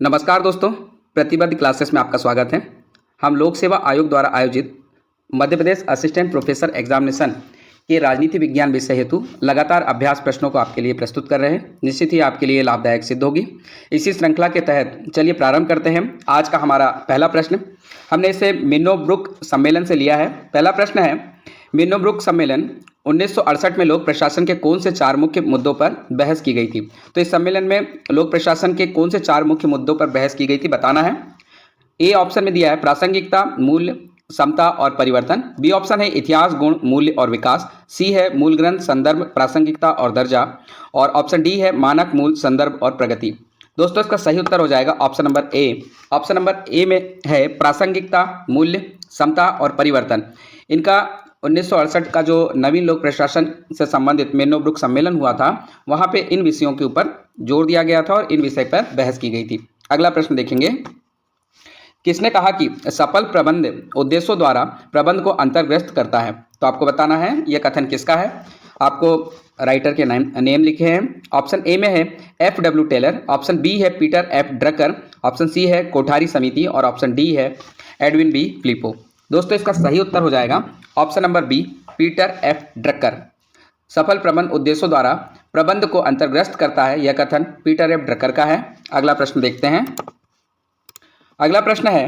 नमस्कार दोस्तों, प्रतिबद्ध क्लासेस में आपका स्वागत है। हम लोक सेवा आयोग द्वारा आयोजित Madhya Pradesh assistant professor examination के राजनीति विज्ञान विषय हेतु लगातार अभ्यास प्रश्नों को आपके लिए प्रस्तुत कर रहे हैं। निश्चित ही आपके लिए लाभदायक सिद्ध होगी। इसी श्रृंखला के तहत चलिए प्रारंभ करते हैं। आज का हमारा पहला प्रश्न हमने इसे मिन्नोब्रुक सम्मेलन से लिया है। पहला प्रश्न है, मिन्नोब्रुक सम्मेलन 1968 में लोक प्रशासन के कौन से 4 मुख्य मुद्दों पर बहस की गई थी। तो इस सम्मेलन में लोक प्रशासन के कौन से 4 मुख्य मुद्दों पर बहस की गई थी बताना है। ए ऑप्शन में दिया है प्रासंगिकता, मूल्य, समता और परिवर्तन। बी ऑप्शन है इतिहास, गुण, मूल्य और विकास। सी है मूल ग्रंथ, संदर्भ, प्रासंगिकता और दर्जा। और ऑप्शन डी है मानक, मूल, संदर्भ और प्रगति। दोस्तों इसका सही उत्तर हो जाएगा ऑप्शन नंबर ए। ऑप्शन नंबर ए में है प्रासंगिकता, मूल्य, समता और परिवर्तन। इनका 1968 का जो नवीन लोक प्रशासन से संबंधित मिन्नोब्रुक सम्मेलन हुआ था, वहां पे इन विषयों के ऊपर जोर दिया गया था और इन विषय पर बहस की गई थी। अगला प्रश्न देखेंगे, किसने कहा कि सफल प्रबंध उद्देश्यों द्वारा प्रबंध को अंतर्ग्रस्त करता है। तो आपको बताना है यह कथन किसका है। आपको राइटर के नेम लिखे हैं। ऑप्शन ए में है F.W. टेलर, ऑप्शन बी है Peter F. Drucker, option C है कोठारी समिति और ऑप्शन डी है एडविन बी. फिलिपो। दोस्तों इसका सही उत्तर हो जाएगा option number B, Peter F. Drucker. सफल प्रबंध उद्देश्यों द्वारा प्रबंध को अंतर्ग्रस्त करता है, यह कथन पीटर F. ड्रकर का है। अगला प्रश्न देखते हैं। अगला प्रश्न है,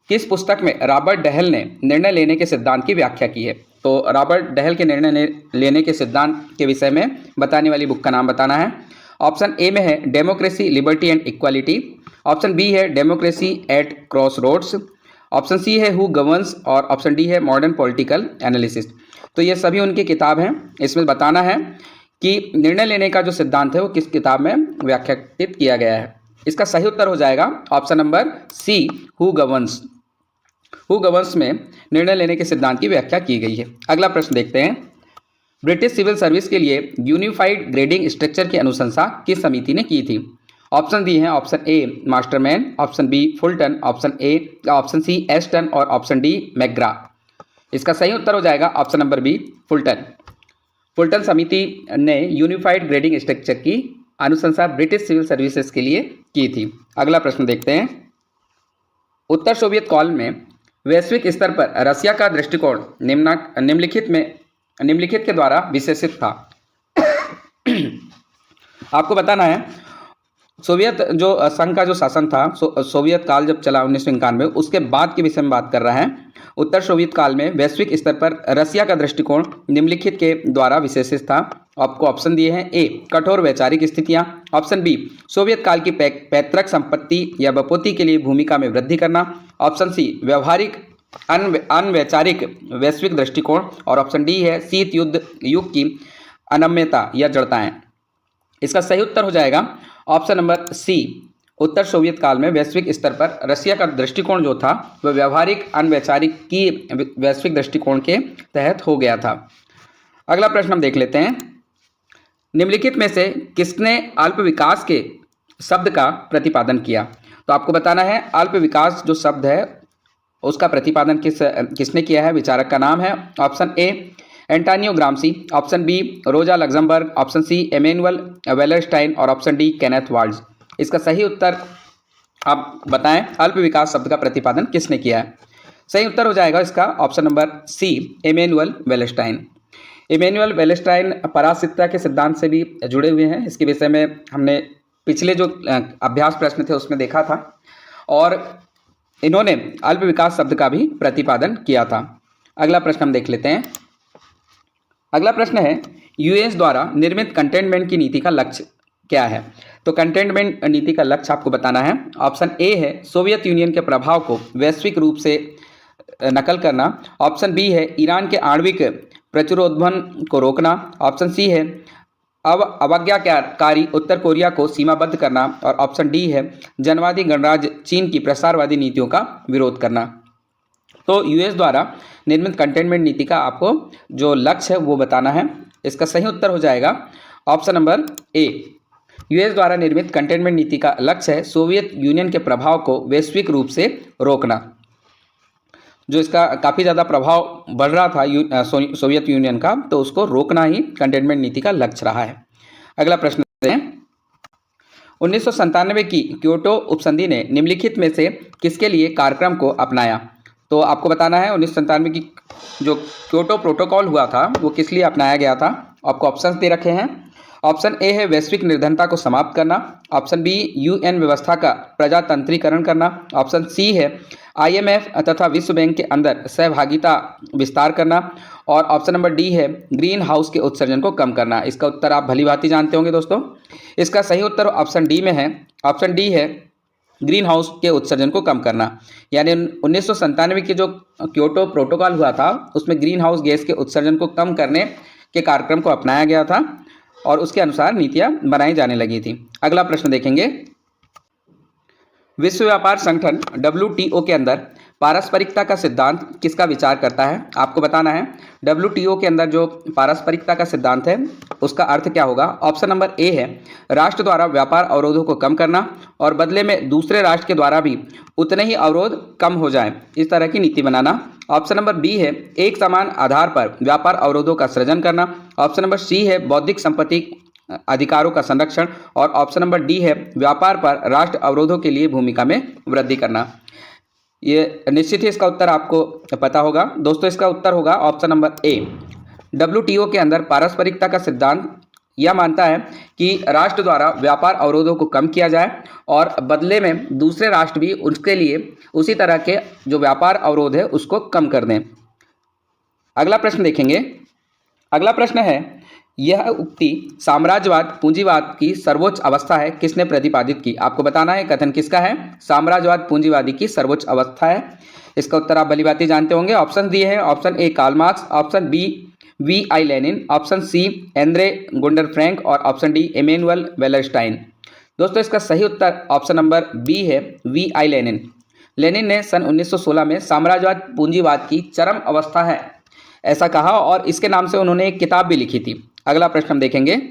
किस पुस्तक में रॉबर्ट डहेल ने निर्णय लेने के सिद्धांत की व्याख्या की है। तो रॉबर्ट डहेल के निर्णय लेने के सिद्धांत के विषय में बताने वाली बुक का नाम बताना है। ऑप्शन ए में है democracy, liberty and equality. Option B है democracy at crossroads. Option C है हु गवर्न्स और ऑप्शन डी है मॉडर्न पॉलिटिकल एनालिसिस। तो ये सभी उनकी किताब हैं। इसमें बताना है कि निर्णय लेने का जो सिद्धांत है वो किस किताब में व्याख्यायित किया गया है। इसका सही उत्तर हो जाएगा option number C, who governs. Who governs में निर्णय लेने के सिद्धांत की व्याख्या की गई है। अगला प्रश्न देखते हैं, ब्रिटिश सिविल सर्विस के लिए यूनिफाइड ग्रेडिंग स्ट्रक्चर की अनुशंसा किस समिति ने की थी। ऑप्शन दी है option A Masterman, option B Fulton, option C Aston और ऑप्शन डी मैकग्रा। इसका सही उत्तर हो जाएगा option number B, Fulton. Fulton समिति ने यूनिफाइड ग्रेडिंग स्ट्रक्चर की अनुशंसा ब्रिटिश सिविल सर्विसेज के लिए की थी। अगला प्रश्न देखते हैं, उत्तर सोवियत काल में वैश्विक स्तर पर रसिया का दृष्टिकोण निम्नलिखित के द्वारा विशेषित था। आपको बताना है, सोवियत जो संघ का जो शासन था, सोवियत काल जब चला 1991, उसके बाद के विषय में बात कर रहा है। उत्तर सोवियत काल में वैश्विक स्तर पर रसिया का दृष्टिकोण निम्नलिखित के द्वारा विशेषित था। आपको ऑप्शन दिए हैं, ए कठोर वैचारिक स्थितियां, ऑप्शन बी सोवियत काल की पैतृक संपत्ति या बपोती के लिए भूमिका में वृद्धि करना, ऑप्शन सी व्यवहारिक अनवैचारिक वैश्विक दृष्टिकोण और ऑप्शन डी है शीत युद्ध युग की अनम्यता या जड़ताएं। इसका सही उत्तर हो जाएगा ऑप्शन नंबर सी, उत्तर सोवियत काल में वैश्विक स्तर पर रसिया का दृष्टिकोण जो था वह व्यवहारिक अनवैचारिक की वैश्विक दृष्टिकोण के तहत हो गया था। अगला प्रश्न हम देख लेते हैं, निम्नलिखित में से किसने अल्प विकास के शब्द का प्रतिपादन किया। तो आपको बताना है अल्प विकास जो शब्द है उसका प्रतिपादन किसने किया है। विचारक का नाम है option A Antonio Gramsci, option B Rosa Luxemburg, option C Emmanuel Wallerstein और ऑप्शन डी केनेथ वाल्ड्स। इसका सही उत्तर आप बताएं, अल्प विकास शब्द का प्रतिपादन किसने किया है। सही उत्तर हो जाएगा इसका option number C, Emmanuel Wallerstein. Emmanuel Wallerstein परासिकता के सिद्धांत से भी जुड़े हुए हैं। इसके विषय में हमने पिछले जो अभ्यास प्रश्न थे उसमें देखा था और इन्होंने अल्प विकास शब्द का भी प्रतिपादन किया था। अगला प्रश्न हम देख लेते हैं। अगला प्रश्न है, यूएस द्वारा निर्मित कंटेनमेंट की नीति का लक्ष्य क्या है। तो कंटेनमेंट नीति का लक्ष्य आपको बताना है। ऑप्शन ए है सोवियत यूनियन के प्रभाव को वैश्विक रूप से नकल करना, ऑप्शन बी है ईरान के आणविक प्रचुरोद्भवन को रोकना, ऑप्शन सी है अवज्ञाकारी उत्तर कोरिया को सीमाबद्ध करना और ऑप्शन डी है जनवादी गणराज्य चीन की प्रसारवादी नीतियों का विरोध करना। तो यूएस द्वारा निर्मित कंटेनमेंट नीति का आपको जो लक्ष्य है वो बताना है। इसका सही उत्तर हो जाएगा ऑप्शन नंबर ए, यूएस द्वारा निर्मित कंटेनमेंट नीति का लक्ष्य है सोवियत यूनियन के प्रभाव को वैश्विक रूप से रोकना। जो इसका काफ़ी ज़्यादा प्रभाव बढ़ रहा था सोवियत यूनियन का, तो उसको रोकना ही कंटेनमेंट नीति का लक्ष्य रहा है। अगला प्रश्न है, 1997 की क्योटो उपसंधि ने निम्नलिखित में से किसके लिए कार्यक्रम को अपनाया? तो आपको बताना है 1997 की जो क्योटो प्रोटोकॉल हुआ था वो किस लिए अपनाया गया था। आपको ऑप्शंस दे रखे हैं। ऑप्शन ए है वैश्विक निर्धनता को समाप्त करना। ऑप्शन बी यूएन व्यवस्था का प्रजातंत्रीकरण करना। ऑप्शन सी है आईएमएफ तथा विश्व बैंक के अंदर सहभागिता विस्तार करना। और ऑप्शन नंबर डी है ग्रीन हाउस के उत्सर्जन को कम करना। इसका उत्तर आप भली भांति जानते होंगे दोस्तों। इसका सही उत्तर ऑप्शन डी में है। ऑप्शन डी है ग्रीन हाउस के उत्सर्जन को कम करना। यानी 1997 के जो क्योटो प्रोटोकॉल हुआ था उसमें ग्रीन हाउस गैस के उत्सर्जन को कम करने के कार्यक्रम को अपनाया गया था और उसके अनुसार नीतियां बनाई जाने लगी थी। अगला प्रश्न देखेंगे। विश्व व्यापार संगठन WTO के अंदर पारस्परिकता का सिद्धांत किसका विचार करता है? आपको बताना है WTO के अंदर जो पारस्परिकता का सिद्धांत है उसका अर्थ क्या होगा। ऑप्शन नंबर ए है राष्ट्र द्वारा व्यापार अवरोधों को कम करना और बदले में दूसरे राष्ट्र के द्वारा भी उतने ही अवरोध कम हो जाए, इस तरह की नीति बनाना। ऑप्शन नंबर बी है एक समान आधार पर व्यापार अवरोधों का सृजन करना। ऑप्शन नंबर सी है बौद्धिक संपत्ति अधिकारों का संरक्षण। और ऑप्शन नंबर डी है व्यापार पर राष्ट्र अवरोधों के लिए भूमिका में वृद्धि करना। ये निश्चित ही इसका उत्तर आपको पता होगा दोस्तों। इसका उत्तर होगा ऑप्शन नंबर ए। WTO के अंदर पारस्परिकता का सिद्धांत यह मानता है कि राष्ट्र द्वारा व्यापार अवरोधों को कम किया जाए और बदले में दूसरे राष्ट्र भी उसके लिए उसी तरह के जो व्यापार अवरोध है उसको कम कर दें। अगला प्रश्न देखेंगे। अगला प्रश्न है यह उक्ति साम्राज्यवाद पूंजीवाद की सर्वोच्च अवस्था है किसने प्रतिपादित की? आपको बताना है कथन किसका है। साम्राज्यवाद पूंजीवादी की सर्वोच्च अवस्था है। इसका उत्तर आप भली भांति जानते होंगे। ऑप्शन दिए हैं। Option A Karl Marx, option B V.I. Lenin, option C Andre Gunder Frank और ऑप्शन डी इमैनुअल वेलरस्टाइन। दोस्तों इसका सही उत्तर ऑप्शन नंबर बी है V.I. लेनिन। लेनिन ने सन 1916 में साम्राज्यवाद पूंजीवाद की चरम अवस्था है ऐसा कहा और इसके नाम से उन्होंने एक किताब भी लिखी थी। अगला प्रश्न हम देखेंगे।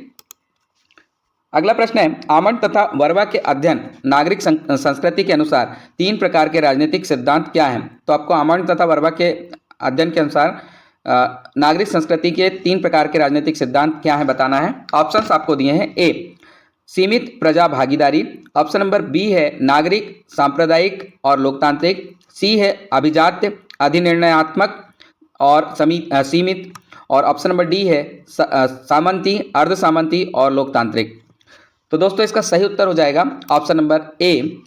अगला प्रश्न है आमंड तथा वर्वा के अध्ययन नागरिक संस्कृति के अनुसार 3 प्रकार के राजनीतिक सिद्धांत क्या हैं? तो आपको आमंड तथा वर्वा के अध्ययन के अनुसार नागरिक संस्कृति के 3 प्रकार के राजनीतिक सिद्धांत क्या हैं बताना है। ऑप्शंस आपको दिए हैं। ए सीमित प्रजा भागीदारी। ऑप्शन नंबर बी है नागरिक सांप्रदायिक और लोकतांत्रिक। सी है अभिजात्य अधिनिर्णयात्मक और सीमित। और ऑप्शन नंबर डी है सामंती अर्ध सामंती और लोकतांत्रिक। तो दोस्तों इसका सही उत्तर हो जाएगा ऑप्शन नंबर ए।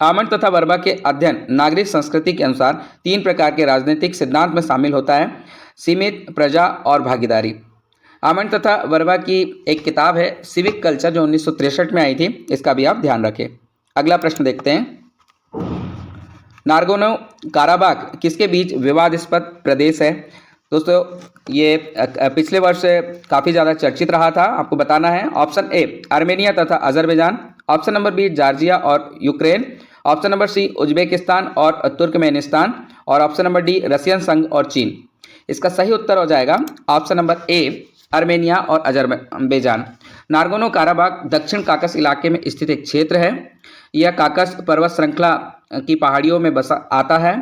आमंड तथा वर्वा के अध्ययन नागरिक संस्कृति के अनुसार 3 प्रकार के राजनीतिक सिद्धांत में शामिल होता है सीमित प्रजा और भागीदारी। आमंड तथा वर्वा की एक किताब है सिविक कल्चर जो 1963 में आई थी, इसका भी आप ध्यान रखें। अगला प्रश्न देखते हैं। नागोर्नो काराबाख किसके बीच विवादास्पद प्रदेश है? दोस्तों ये पिछले वर्ष काफ़ी ज़्यादा चर्चित रहा था। आपको बताना है। ऑप्शन ए आर्मेनिया तथा Azerbaijan, option number B Georgia और Ukraine, option number C Uzbekistan और तुर्कमेनिस्तान और ऑप्शन नंबर डी रशियन संघ और चीन। इसका सही उत्तर हो जाएगा ऑप्शन नंबर ए आर्मेनिया और अजरबैजान। नागोर्नो काराबाख दक्षिण काकस इलाके में स्थित एक क्षेत्र है। यह काकस पर्वत श्रृंखला की पहाड़ियों में बसा आता है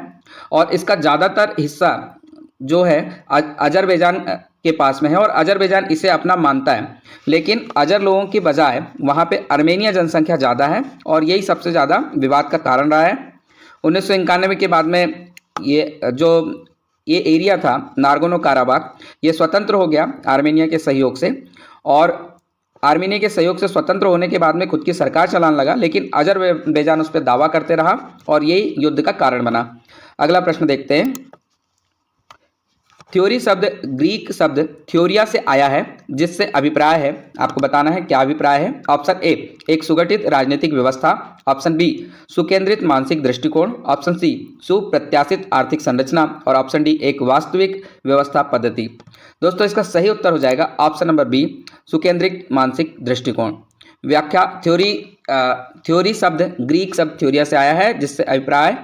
और इसका ज़्यादातर हिस्सा जो है अजरबैजान के पास में है और अजरबैजान इसे अपना मानता है। लेकिन अजर लोगों की बजाय वहाँ पे अर्मेनिया जनसंख्या ज़्यादा है और यही सबसे ज़्यादा विवाद का कारण रहा है। 1991 के बाद में ये एरिया था नागोर्नो काराबाख ये स्वतंत्र हो गया आर्मेनिया के सहयोग से और आर्मेनिया के सहयोग से स्वतंत्र होने के बाद में खुद की सरकार चलाने लगा, लेकिन अजरबैजान उस पर दावा करते रहा और यही युद्ध का कारण बना। अगला प्रश्न देखते हैं। थ्योरी शब्द ग्रीक शब्द थ्योरिया से आया है जिससे अभिप्राय है। आपको बताना है क्या अभिप्राय है। ऑप्शन ए एक सुगठित राजनीतिक व्यवस्था, ऑप्शन बी सुकेंद्रित मानसिक दृष्टिकोण, ऑप्शन सी सुप्रत्याशित आर्थिक संरचना और ऑप्शन डी एक वास्तविक व्यवस्था पद्धति। दोस्तों इसका सही उत्तर हो जाएगा ऑप्शन नंबर बी सुकेंद्रित मानसिक दृष्टिकोण। व्याख्या थ्योरी शब्द ग्रीक शब्द थ्योरिया से आया है जिससे अभिप्राय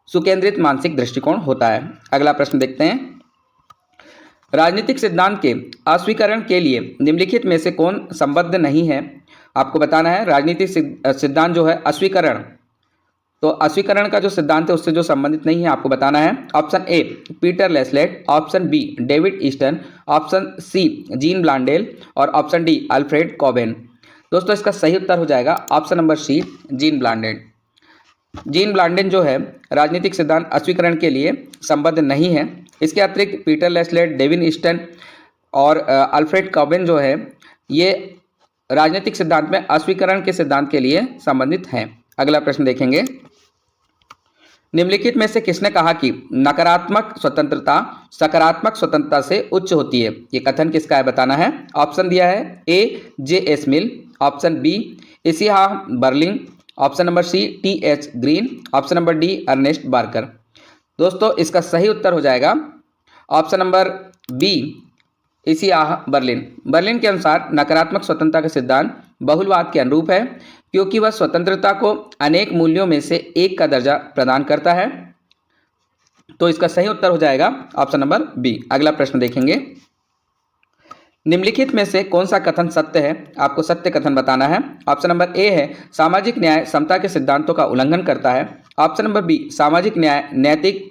सुकेंद्रित मानसिक दृष्टिकोण होता है। अगला प्रश्न देखते हैं। राजनीतिक सिद्धांत के अस्वीकरण के लिए निम्नलिखित में से कौन संबद्ध नहीं है? आपको बताना है। राजनीतिक सिद्धांत जो है अस्वीकरण, तो अस्वीकरण का जो सिद्धांत है उससे जो संबंधित नहीं है आपको बताना है। Option A Peter Laslett, option B David Easton, option C Jean Blondel और ऑप्शन डी अल्फ्रेड कॉबेन। दोस्तों इसका सही उत्तर हो जाएगा option number C, Jean Blondel. Jean Blondel जो है राजनीतिक सिद्धांत अस्वीकरण के लिए संबद्ध नहीं है। इसके अतिरिक्त पीटर लेस्लेट, डेविन ईस्टन और अल्फ्रेड कॉबिन जो है ये राजनीतिक सिद्धांत में अस्वीकरण के सिद्धांत के लिए संबंधित हैं। अगला प्रश्न देखेंगे, निम्नलिखित में से किसने कहा कि नकारात्मक स्वतंत्रता सकारात्मक स्वतंत्रता से उच्च होती है? ये कथन किसका है बताना है। ऑप्शन दिया है A, JS. Mill, option B, Isaiah Berlin, option number C, TH. Green, option number D, Ernest Barker. दोस्तों इसका सही उत्तर हो जाएगा option number B, Isaiah Berlin. Berlin के अनुसार नकारात्मक स्वतंत्रता का सिद्धांत बहुलवाद के अनुरूप है क्योंकि वह स्वतंत्रता को अनेक मूल्यों में से एक का दर्जा प्रदान करता है। तो इसका सही उत्तर हो जाएगा ऑप्शन नंबर बी। अगला प्रश्न देखेंगे, निम्नलिखित में से कौन सा कथन सत्य है? आपको सत्य कथन बताना है। ऑप्शन नंबर ए है सामाजिक न्याय समता के सिद्धांतों का उल्लंघन करता है। ऑप्शन नंबर बी, सामाजिक न्याय नैतिक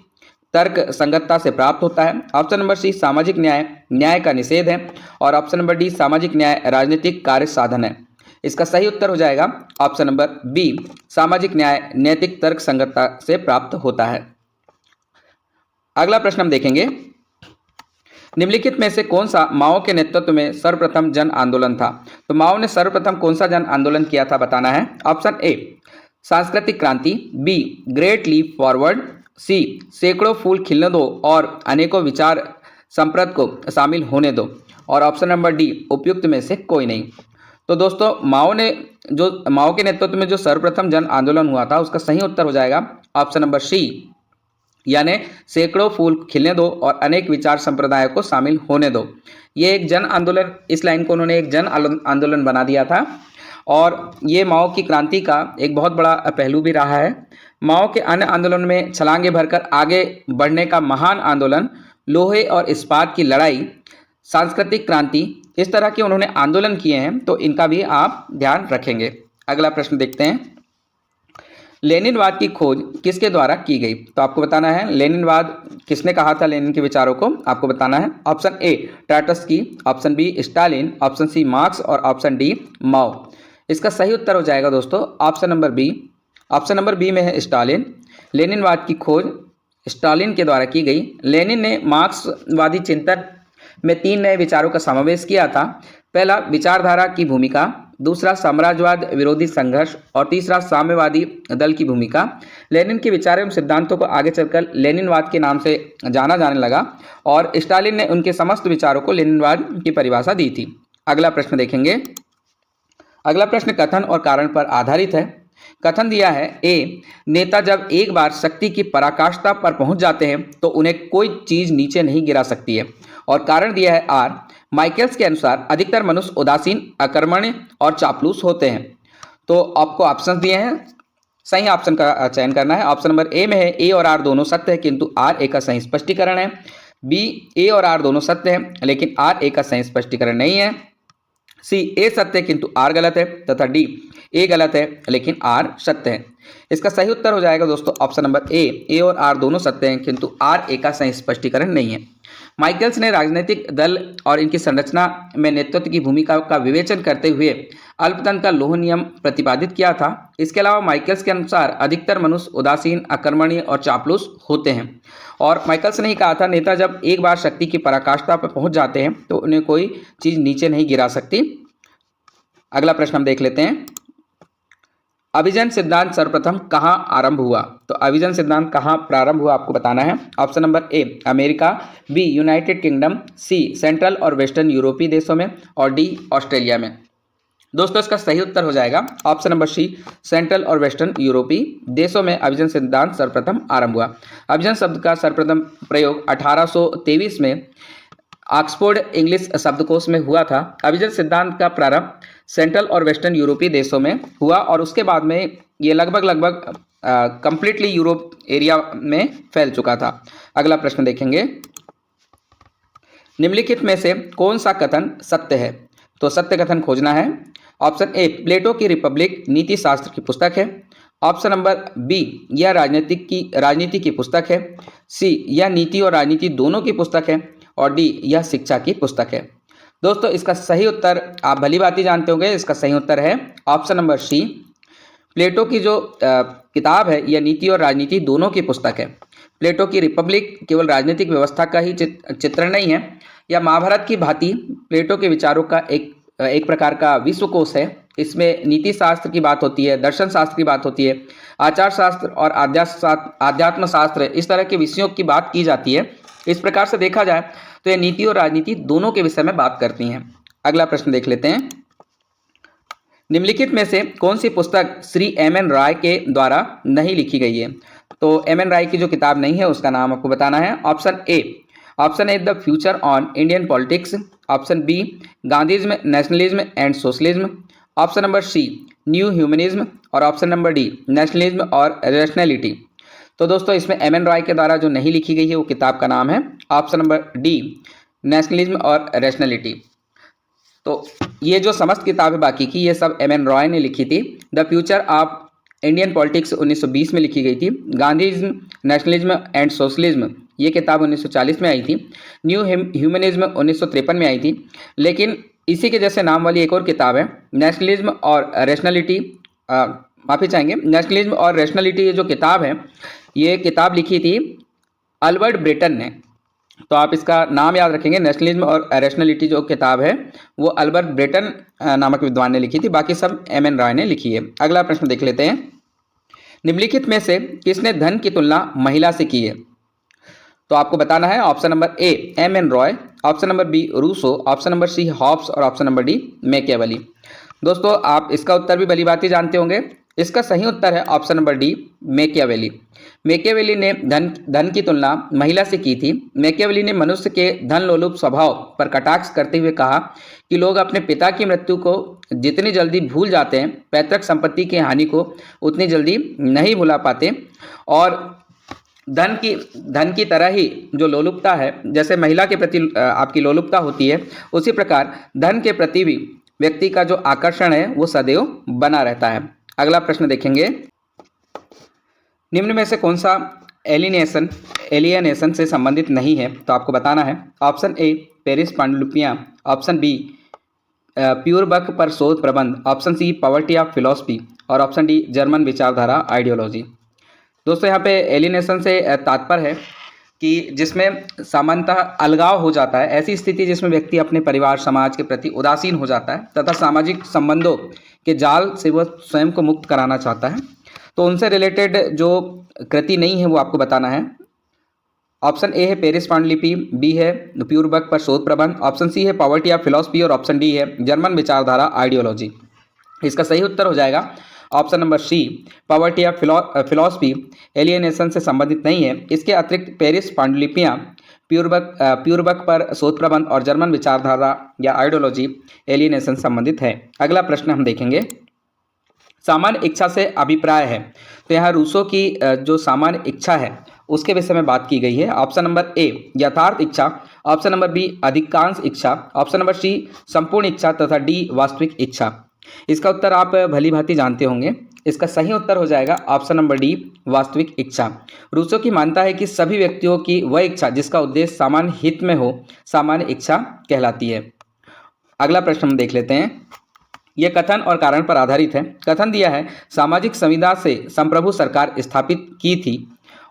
तर्क संगतता से प्राप्त होता है। ऑप्शन नंबर सी, सामाजिक न्याय न्याय का निषेध है। और ऑप्शन नंबर डी, सामाजिक न्याय राजनीतिक कार्य साधन है। इसका सही उत्तर हो जाएगा ऑप्शन नंबर बी, सामाजिक न्याय नैतिक तर्क संगतता से प्राप्त होता है। अगला प्रश्न हम देखेंगे, निम्नलिखित में से कौन सा माओ के नेतृत्व में सर्वप्रथम जन आंदोलन था? तो माओ ने सर्वप्रथम कौन सा जन आंदोलन किया था बताना है। ऑप्शन ए, सांस्कृतिक क्रांति, बी, ग्रेट लीप फॉरवर्ड, सी, सैकड़ों फूल खिलने दो और अनेकों विचार संप्रद को शामिल होने दो, और ऑप्शन नंबर डी, उपयुक्त में से कोई नहीं। तो दोस्तों माओ के नेतृत्व में जो सर्वप्रथम जन आंदोलन हुआ था उसका सही उत्तर हो जाएगा ऑप्शन नंबर सी, यानी सैकड़ों फूल खिलने दो और अनेक विचार संप्रदायों को शामिल होने दो। ये एक जन आंदोलन, इस लाइन को उन्होंने एक जन आंदोलन बना दिया था और ये माओ की क्रांति का एक बहुत बड़ा पहलू भी रहा है। माओ के अन्य आंदोलन में छलांगे भरकर आगे बढ़ने का महान आंदोलन, लोहे और इस्पात की लड़ाई, सांस्कृतिक क्रांति, इस तरह के उन्होंने आंदोलन किए हैं, तो इनका भी आप ध्यान रखेंगे। अगला प्रश्न देखते हैं, लेनिनवाद की खोज किसके द्वारा की गई? तो आपको बताना है लेनिनवाद किसने कहा था, लेनिन के विचारों को आपको बताना है। Option A, Trotsky, option B, Stalin, option C, Marx और ऑप्शन डी, माओ। इसका सही उत्तर हो जाएगा दोस्तों option number B. Option number B में है स्टालिन। लेनिनवाद की खोज स्टालिन के द्वारा की गई। लेनिन ने मार्क्सवादी चिंतन में 3 नए विचारों का समावेश किया था। पहला, विचारधारा की भूमिका, दूसरा, साम्राज्यवाद विरोधी संघर्ष और तीसरा, साम्यवादी दल की भूमिका। लेनिन के विचारों एवं सिद्धांतों को आगे चलकर लेनिनवाद के नाम से जाना जाने लगा और स्टालिन ने उनके समस्त विचारों को लेनिनवाद की परिभाषा दी थी। अगला प्रश्न देखेंगे, अगला प्रश्न कथन और कारण पर आधारित है। कथन दिया है ए, नेता जब एक बार शक्ति की पराकाष्ठा पर पहुंच जाते हैं तो उन्हें कोई चीज नीचे नहीं गिरा सकती है। और कारण दिया है आर, माइकल्स के अनुसार अधिकतर मनुष्य उदासीन, अकर्मण्य और चापलूस होते हैं। तो आपको ऑप्शन दिए हैं, सही ऑप्शन का चयन करना है। ऑप्शन नंबर ए में है ए और आर दोनों सत्य है किंतु आर ए का सही स्पष्टीकरण है। बी, ए और आर दोनों सत्य है लेकिन आर ए का सही स्पष्टीकरण नहीं है। सी, ए सत्य है किंतु आर गलत है, तथा डी, ए गलत है लेकिन आर सत्य है। इसका सही उत्तर हो जाएगा दोस्तों ऑप्शन नंबर ए और आर दोनों सत्य हैं किंतु आर ए का सही स्पष्टीकरण नहीं है। माइकल्स ने राजनीतिक दल और इनकी संरचना में नेतृत्व की भूमिका का विवेचन करते हुए अल्पतंत्र का लोह नियम प्रतिपादित किया था। इसके अलावा माइकल्स के अनुसार अधिकतर मनुष्य उदासीन, अकर्मण्य और चापलूस होते हैं। और माइकल्स ने ही कहा था, नेता जब एक बार शक्ति की पराकाष्ठा पर पहुंच जाते हैं तो उन्हें कोई चीज नीचे नहीं गिरा सकती। अगला प्रश्न हम देख लेते हैं, अभिजन सिद्धांत सर्वप्रथम कहाँ आरंभ हुआ? तो अभिजन सिद्धांत कहाँ प्रारंभ हुआ आपको बताना है। Option number A, America, B, United Kingdom, C, central और वेस्टर्न यूरोपीय देशों में और डी, ऑस्ट्रेलिया में। दोस्तों इसका सही उत्तर हो जाएगा ऑप्शन नंबर सी, सेंट्रल और वेस्टर्न यूरोपीय देशों में अभिजन सिद्धांत सर्वप्रथम आरंभ हुआ। अभिजन शब्द का सर्वप्रथम प्रयोग 1823 में ऑक्सफोर्ड इंग्लिश शब्दकोश में हुआ था। अभिजन सिद्धांत का प्रारंभ सेंट्रल और वेस्टर्न यूरोपीय देशों में हुआ और उसके बाद में ये लगभग कंप्लीटली यूरोप एरिया में फैल चुका था। अगला प्रश्न देखेंगे, निम्नलिखित में से कौन सा कथन सत्य है? तो सत्य कथन खोजना है। ऑप्शन ए, प्लेटो की रिपब्लिक नीति शास्त्र की पुस्तक है। ऑप्शन नंबर बी, यह राजनीति की पुस्तक है। सी, यह नीति और राजनीति दोनों की पुस्तक है। और डी, यह शिक्षा की पुस्तक है। दोस्तों इसका सही उत्तर आप भली भांति जानते होंगे, इसका सही उत्तर है ऑप्शन नंबर सी। प्लेटो की जो किताब है यह नीति और राजनीति दोनों की पुस्तक है। प्लेटो की रिपब्लिक केवल राजनीतिक व्यवस्था का ही चित्रण नहीं है, यह महाभारत की भांति प्लेटो के विचारों का एक प्रकार का विश्वकोश है। इसमें नीति शास्त्र की बात होती है, दर्शन शास्त्र की बात होती है, आचार शास्त्र और आध्यात्म शास्त्र, इस तरह के विषयों की बात की जाती है। इस प्रकार से देखा जाए तो यह नीति और राजनीति दोनों के विषय में बात करती हैं। अगला प्रश्न देख लेते हैं। निम्नलिखित में से कौन सी पुस्तक श्री एम.एन. राय के द्वारा नहीं लिखी गई है? तो एम.एन. राय की जो किताब नहीं है उसका नाम आपको बताना है। Option A the future on Indian politics, option B Gandhism, nationalism and socialism, option number C new humanism और ऑप्शन नंबर डी नेशनलिज्म और रैशनैलिटी। तो दोस्तों इसमें एम.एन. रॉय के द्वारा जो नहीं लिखी गई है वो किताब का नाम है ऑप्शन नंबर डी नेशनलिज्म और रैशनैलिटी। तो ये जो समस्त किताबें बाकी की ये सब एम.एन. रॉय ने लिखी थी। The future of Indian politics 1920 में लिखी गई थी। गांधीज्म, नेशनलिज्म एंड सोशलिज्म ये किताब 1940 में आई थी। न्यू ह्यूमनिज्म 1953 में आई थी। लेकिन इसी के जैसे नाम वाली एक और किताब है नेशनलिज्म और रैशनैलिटी, माफ़ी चाहेंगे, नेशनलिज्म और रैशनैलिटी ये जो किताब है ये किताब लिखी थी अल्बर्ट ब्रेटन ने। तो आप इसका नाम याद रखेंगे, नेशनलिज्म और रैशनैलिटी जो किताब है वो अल्बर्ट ब्रेटन नामक विद्वान ने लिखी थी, बाकी सब एम.एन. रॉय ने लिखी है। अगला प्रश्न देख लेते हैं। निम्नलिखित में से किसने धन की तुलना महिला से की है? तो आपको बताना है option number A M N. Roy, option number B Rousseau, option number C Hobbes और ऑप्शन नंबर डी मैकियावेली। दोस्तों आप इसका उत्तर भी भली भांति जानते होंगे। इसका सही उत्तर है option number D Machiavelli. Machiavelli ने धन की तुलना महिला से की थी। मैकियावेली ने मनुष्य के धन लोलुप स्वभाव पर कटाक्ष करते हुए कहा कि लोग अपने पिता की मृत्यु को जितनी जल्दी भूल जाते हैं, पैतृक संपत्ति की हानि को उतनी जल्दी नहीं भुला पाते। और धन की तरह ही जो लोलुपता है, जैसे महिला के प्रति आपकी लोलुपता होती है, उसी प्रकार धन के प्रति भी व्यक्ति का जो आकर्षण है वो सदैव बना रहता है। अगला प्रश्न देखेंगे। निम्न में से कौन सा एलियनेशन से संबंधित नहीं है? तो आपको बताना है ऑप्शन ए पेरिस पांडुलिपियां, ऑप्शन बी प्योर बक पर शोध प्रबंध, option C poverty of philosophy और ऑप्शन डी जर्मन विचारधारा आइडियोलॉजी। दोस्तों यहाँ पे एलियनेशन से तात्पर्य है कि जिसमें सामान्यतः अलगाव हो जाता है, ऐसी स्थिति जिसमें व्यक्ति अपने परिवार समाज के प्रति उदासीन हो जाता है तथा सामाजिक संबंधों के जाल से वह स्वयं को मुक्त कराना चाहता है। तो उनसे रिलेटेड जो कृति नहीं है वो आपको बताना है। ऑप्शन ए है पेरिस पांडुलिपि, बी है प्योर बक पर शोध प्रबंध, ऑप्शन सी है पॉवर्टी ऑफ फिलॉसफी और ऑप्शन डी है जर्मन विचारधारा आइडियोलॉजी। इसका सही उत्तर हो जाएगा option number C poverty of philosophy alienation से संबंधित नहीं है। इसके अतिरिक्त पेरिस पांडुलिपियां, प्योर बक पर शोध प्रबंध और जर्मन विचारधारा या आइडियोलॉजी एलियनेशन संबंधित है। अगला प्रश्न हम देखेंगे। सामान्य इच्छा से अभिप्राय है। तो यहाँ रूसो की जो सामान्य इच्छा है उसके विषय में बात की गई है। ऑप्शन नंबर ए यथार्थ इच्छा, ऑप्शन नंबर बी अधिकांश इच्छा, ऑप्शन नंबर सी संपूर्ण इच्छा तथा डी वास्तविक इच्छा। इसका उत्तर आप भली भांति जानते होंगे। इसका सही उत्तर हो जाएगा ऑप्शन नंबर डी वास्तविक इच्छा। रूसो की मानता है कि सभी व्यक्तियों की वह इच्छा जिसका उद्देश्य सामान्य हित में हो सामान्य इच्छा कहलाती है। अगला प्रश्न हम देख लेते हैं। यह कथन और कारण पर आधारित है। कथन दिया है सामाजिक संविदा से संप्रभु सरकार स्थापित की थी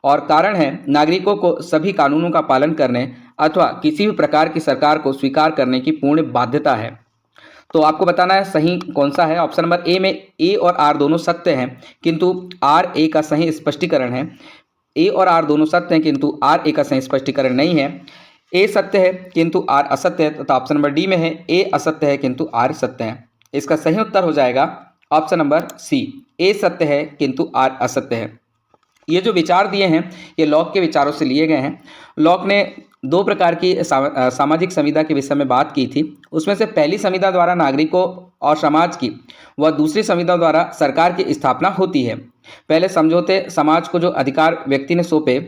और कारण है नागरिकों को सभी कानूनों का पालन करने अथवा किसी भी प्रकार की सरकार को स्वीकार करने की पूर्ण बाध्यता है। तो आपको बताना है सही कौन सा है। ऑप्शन नंबर ए में ए और आर दोनों सत्य हैं किंतु आर ए का सही स्पष्टीकरण है। ए और आर दोनों सत्य हैं किंतु आर ए का सही स्पष्टीकरण नहीं है। ए सत्य है किंतु आर असत्य है तथा ऑप्शन नंबर डी में है ए असत्य है किंतु आर सत्य है। इसका सही उत्तर हो जाएगा ऑप्शन नंबर सी ए सत्य है किंतु आर असत्य है। ये जो विचार दिए हैं ये लॉक के विचारों से लिए गए हैं। लॉक ने दो प्रकार की सामाजिक संविदा के विषय में बात की थी। उसमें से पहली संविदा द्वारा नागरिकों और समाज की व दूसरी संविदा द्वारा सरकार की स्थापना होती है। पहले समझौते समाज को जो अधिकार व्यक्ति ने सौंपे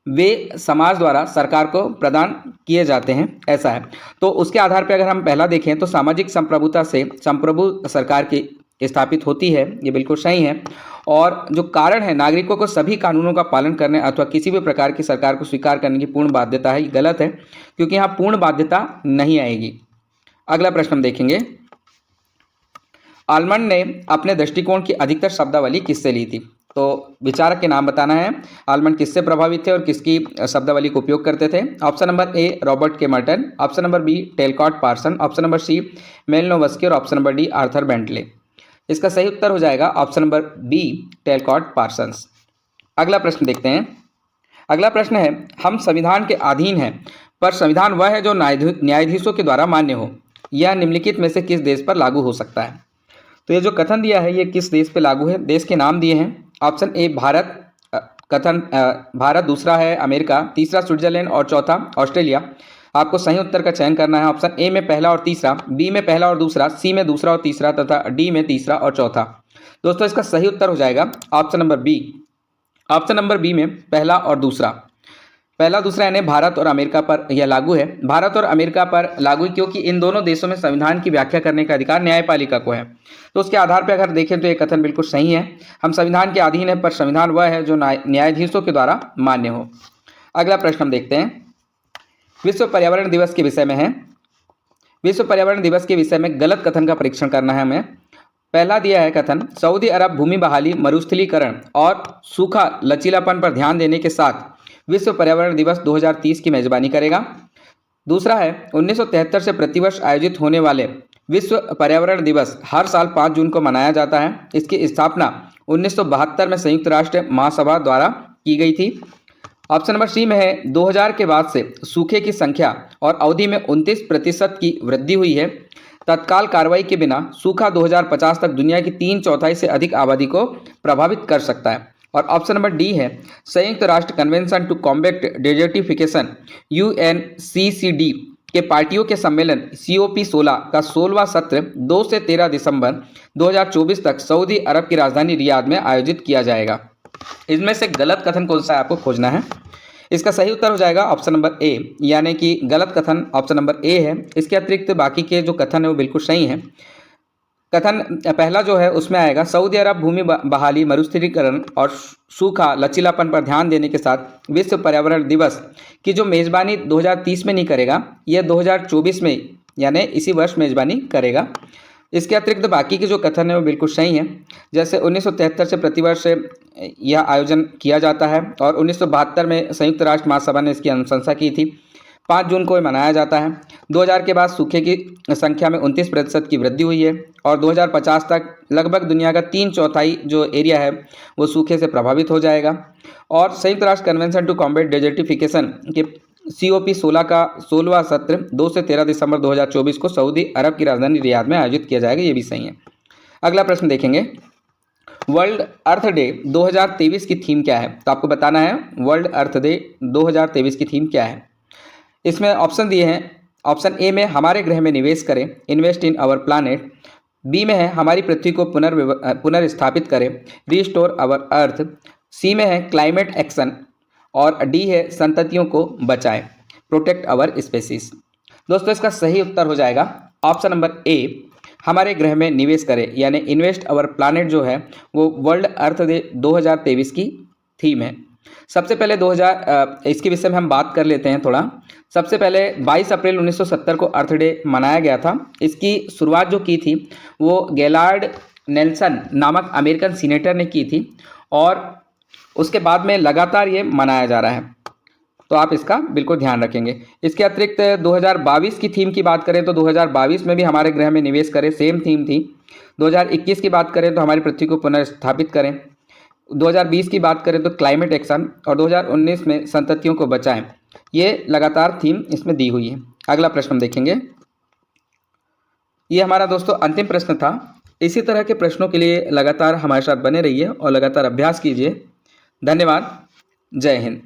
वे समाज द्वारा सरकार को प्रदान किए जाते हैं, ऐसा है। तो उसके आधार पर अगर हम पहला देखें तो सामाजिक संप्रभुता से संप्रभु सरकार की स्थापित होती है, ये बिल्कुल सही है। और जो कारण है नागरिकों को सभी कानूनों का पालन करने अथवा किसी भी प्रकार की सरकार को स्वीकार करने की पूर्ण बाध्यता है, ये गलत है क्योंकि यहाँ पूर्ण बाध्यता नहीं आएगी। अगला प्रश्न हम देखेंगे, आलमंड ने अपने दृष्टिकोण की अधिकतर शब्दावली किससे ली थी? तो विचारक के नाम बताना है। आलमंड किससे प्रभावित थे और किसकी शब्दावली का उपयोग करते थे? Option number A Robert K Merton, option number B Talcott Parson, option number C Malinowski और option number D Arthur Bentley. इसका सही उत्तर हो जाएगा option number B Talcott Parsons. अगला प्रश्न देखते हैं। अगला प्रश्न है, हम संविधान के अधीन हैं पर संविधान वह है जो न्यायाधीशों के द्वारा मान्य हो, यह निम्नलिखित में से किस देश पर लागू हो सकता है? तो ये जो कथन दिया है ये किस देश पे लागू है? देश के नाम दिए हैं। ऑप्शन ए भारत, भारत, दूसरा है अमेरिका, तीसरा स्विट्जरलैंड और चौथा ऑस्ट्रेलिया। आपको सही उत्तर का चयन करना है। ऑप्शन ए में पहला और तीसरा, बी में पहला और दूसरा, सी में दूसरा और तीसरा तथा डी में तीसरा और चौथा। दोस्तों इसका सही उत्तर हो जाएगा option number B. Option number B में पहला और दूसरा, पहला दूसरा यानी भारत और अमेरिका पर यह लागू है। भारत और अमेरिका पर लागू क्योंकि इन दोनों देशों में संविधान की व्याख्या करने का अधिकार न्यायपालिका को है। तो उसके आधार पर अगर देखें तो ये कथन बिल्कुल सही है। हम संविधान के अधीन है पर संविधान वह है जो न्यायाधीशों के द्वारा मान्य हो। अगला प्रश्न हम देखते हैं, विश्व पर्यावरण दिवस के विषय में है। विश्व पर्यावरण दिवस के विषय में गलत कथन का परीक्षण करना है हमें। पहला दिया है कथन, सऊदी अरब भूमि बहाली, मरुस्थलीकरण और सूखा लचीलापन पर ध्यान देने के साथ विश्व पर्यावरण दिवस 2030 की मेजबानी करेगा। दूसरा है, 1973 से प्रतिवर्ष आयोजित होने वाले विश्व पर्यावरण दिवस हर साल 5 जून को मनाया जाता है। इसकी स्थापना 1972 में संयुक्त राष्ट्र महासभा द्वारा की गई थी। ऑप्शन नंबर सी में है, 2000 के बाद से सूखे की संख्या और अवधि में 29% की वृद्धि हुई है। तत्काल कार्रवाई के बिना सूखा 2050 तक दुनिया की 3/4 से अधिक आबादी को प्रभावित कर सकता है। और ऑप्शन नंबर डी है, संयुक्त राष्ट्र convention to combat desertification UNCCD के पार्टियों के सम्मेलन COP16 का 16वां सत्र 2 से 13 दिसंबर 2024 तक सऊदी अरब की राजधानी रियाद में आयोजित किया जाएगा। इसमें से गलत कथन कौन सा है आपको खोजना है। इसका सही उत्तर हो जाएगा ऑप्शन नंबर ए, यानी कि गलत कथन ऑप्शन नंबर ए है। इसके अतिरिक्त बाकी के जो कथन है वो बिल्कुल सही है। कथन पहला जो है उसमें आएगा, सऊदी अरब भूमि बहाली, मरुस्थलीकरण और सूखा लचीलापन पर ध्यान देने के साथ विश्व पर्यावरण दिवस की जो मेज़बानी 2030 में नहीं करेगा, यह 2024 में यानी इसी वर्ष मेज़बानी करेगा। इसके अतिरिक्त बाकी के जो कथन है वो बिल्कुल सही है। जैसे 1973 से प्रतिवर्ष यह आयोजन किया जाता है और 1972 में संयुक्त राष्ट्र महासभा ने इसकी अनुशंसा की थी। 5 जून को मनाया जाता है। 2000 के बाद सूखे की संख्या में 29% की वृद्धि हुई है और 2050 तक लगभग दुनिया का 3/4 जो एरिया है वो सूखे से प्रभावित हो जाएगा। और संयुक्त राष्ट्र कन्वेंशन टू कॉम्बैट डेजर्टिफिकेशन के COP16 का 16वां सत्र 2 से 13 दिसंबर 2024 को सऊदी अरब की राजधानी रियाद में आयोजित किया जाएगा, ये भी सही है। अगला प्रश्न देखेंगे, वर्ल्ड अर्थ डे 2023 की थीम क्या है? तो आपको बताना है वर्ल्ड अर्थ डे 2023 की थीम क्या है। इसमें ऑप्शन दिए हैं। ऑप्शन ए में हमारे ग्रह में निवेश करें, invest in our planet. B में है हमारी पृथ्वी को पुनर्स्थापित करें, रीस्टोर आवर अर्थ। सी में है क्लाइमेट एक्शन और डी है संततियों को बचाएं, प्रोटेक्ट आवर स्पेसीज। दोस्तों इसका सही उत्तर हो जाएगा ऑप्शन नंबर ए, हमारे ग्रह में निवेश करें यानी इन्वेस्ट आवर प्लानेट जो है वो वर्ल्ड अर्थ डे 2023 की थीम है। सबसे पहले इसके विषय में हम बात कर लेते हैं थोड़ा। सबसे पहले 22 अप्रैल 1970 को अर्थ डे मनाया गया था। इसकी शुरुआत जो की थी वो गैलार्ड नेल्सन नामक अमेरिकन सीनेटर ने की थी और उसके बाद में लगातार ये मनाया जा रहा है, तो आप इसका बिल्कुल ध्यान रखेंगे। इसके अतिरिक्त 2022 की थीम की बात करें तो 2022 में भी हमारे ग्रह में निवेश करें सेम थीम थी। 2021 की बात करें तो हमारी पृथ्वी को पुनर्स्थापित करें। 2020 की बात करें तो क्लाइमेट एक्शन और 2019 में संततियों को बचाएं, ये लगातार थीम इसमें दी हुई है। अगला प्रश्न हम देखेंगे, ये हमारा दोस्तों अंतिम प्रश्न था। इसी तरह के प्रश्नों के लिए लगातार हमारे साथ बने रहिए और लगातार अभ्यास कीजिए। धन्यवाद। जय हिंद।